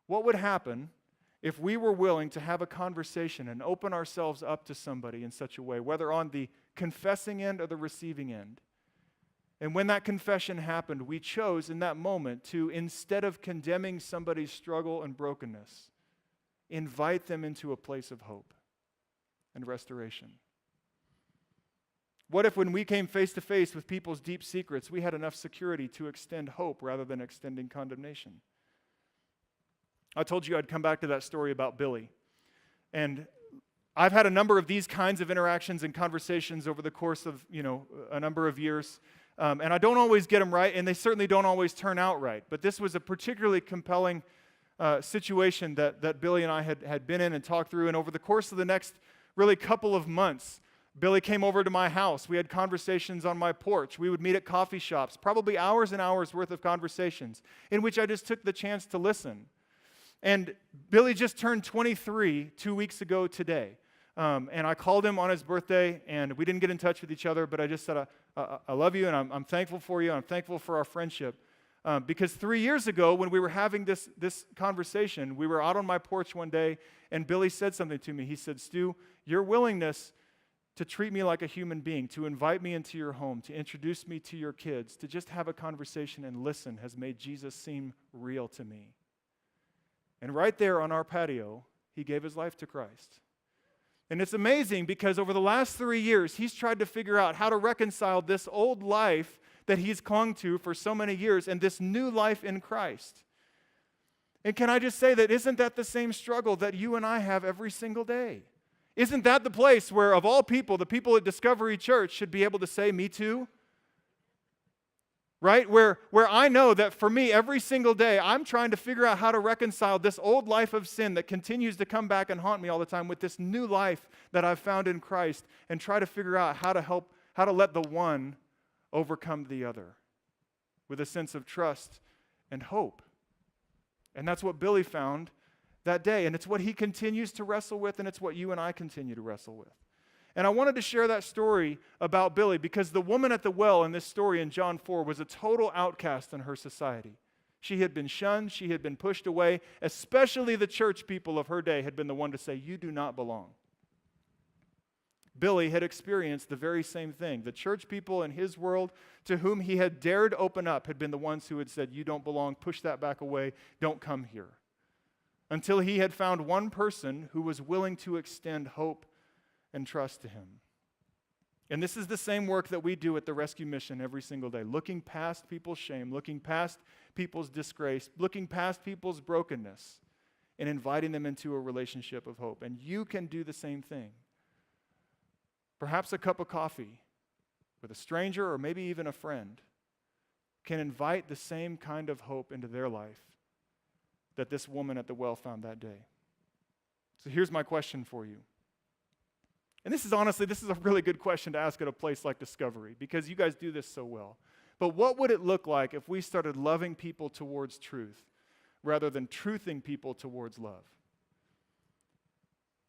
What would happen if we were willing to have a conversation and open ourselves up to somebody in such a way, whether on the confessing end or the receiving end? And when that confession happened, we chose in that moment to, instead of condemning somebody's struggle and brokenness, invite them into a place of hope and restoration. What if when we came face to face with people's deep secrets, we had enough security to extend hope rather than extending condemnation? I told you I'd come back to that story about Billy. And I've had a number of these kinds of interactions and conversations over the course of, a number of years. And I don't always get them right, and they certainly don't always turn out right. But this was a particularly compelling situation that Billy and I had been in and talked through. And over the course of the next really couple of months, Billy came over to my house. We had conversations on my porch. We would meet at coffee shops, probably hours and hours worth of conversations in which I just took the chance to listen. And Billy just turned 23 2 weeks ago today. And I called him on his birthday, and we didn't get in touch with each other, but I just said, I love you, and I'm thankful for you, and I'm thankful for our friendship. Because 3 years ago, when we were having this conversation, we were out on my porch one day, and Billy said something to me. He said, Stu, your willingness to treat me like a human being, to invite me into your home, to introduce me to your kids, to just have a conversation and listen has made Jesus seem real to me. And right there on our patio, he gave his life to Christ. And it's amazing because over the last 3 years, he's tried to figure out how to reconcile this old life that he's clung to for so many years and this new life in Christ. And can I just say that isn't that the same struggle that you and I have every single day? Isn't that the place where, of all people, the people at Discovery Church should be able to say, me too? Right? Where I know that for me, every single day, I'm trying to figure out how to reconcile this old life of sin that continues to come back and haunt me all the time with this new life that I've found in Christ, and try to figure out how to let the one overcome the other with a sense of trust and hope. And that's what Billy found that day, and it's what he continues to wrestle with, and it's what you and I continue to wrestle with. And I wanted to share that story about Billy because the woman at the well in this story in John 4 was a total outcast in her society. She had been shunned, she had been pushed away, especially the church people of her day had been the one to say, you do not belong. Billy had experienced the very same thing. The church people in his world to whom he had dared open up had been the ones who had said, you don't belong, push that back away, don't come here. Until he had found one person who was willing to extend hope and trust to him. And this is the same work that we do at the Rescue Mission every single day, looking past people's shame, looking past people's disgrace, looking past people's brokenness, and inviting them into a relationship of hope. And you can do the same thing. Perhaps a cup of coffee with a stranger or maybe even a friend can invite the same kind of hope into their life that this woman at the well found that day. So here's my question for you. And this is a really good question to ask at a place like Discovery because you guys do this so well. But what would it look like if we started loving people towards truth rather than truthing people towards love?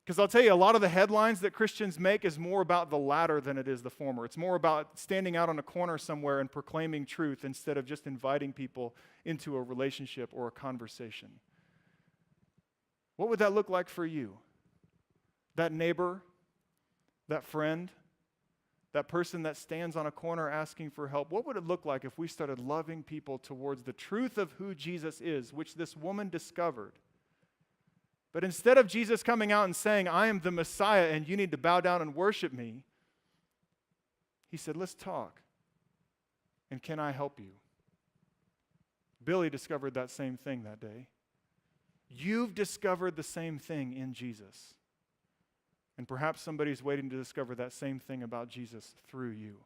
Because I'll tell you, a lot of the headlines that Christians make is more about the latter than it is the former. It's more about standing out on a corner somewhere and proclaiming truth instead of just inviting people into a relationship or a conversation. What would that look like for you? That neighbor, that friend, that person that stands on a corner asking for help, what would it look like if we started loving people towards the truth of who Jesus is, which this woman discovered? But instead of Jesus coming out and saying, I am the Messiah and you need to bow down and worship me, he said, let's talk. And can I help you? Billy discovered that same thing that day. You've discovered the same thing in Jesus. And perhaps somebody's waiting to discover that same thing about Jesus through you.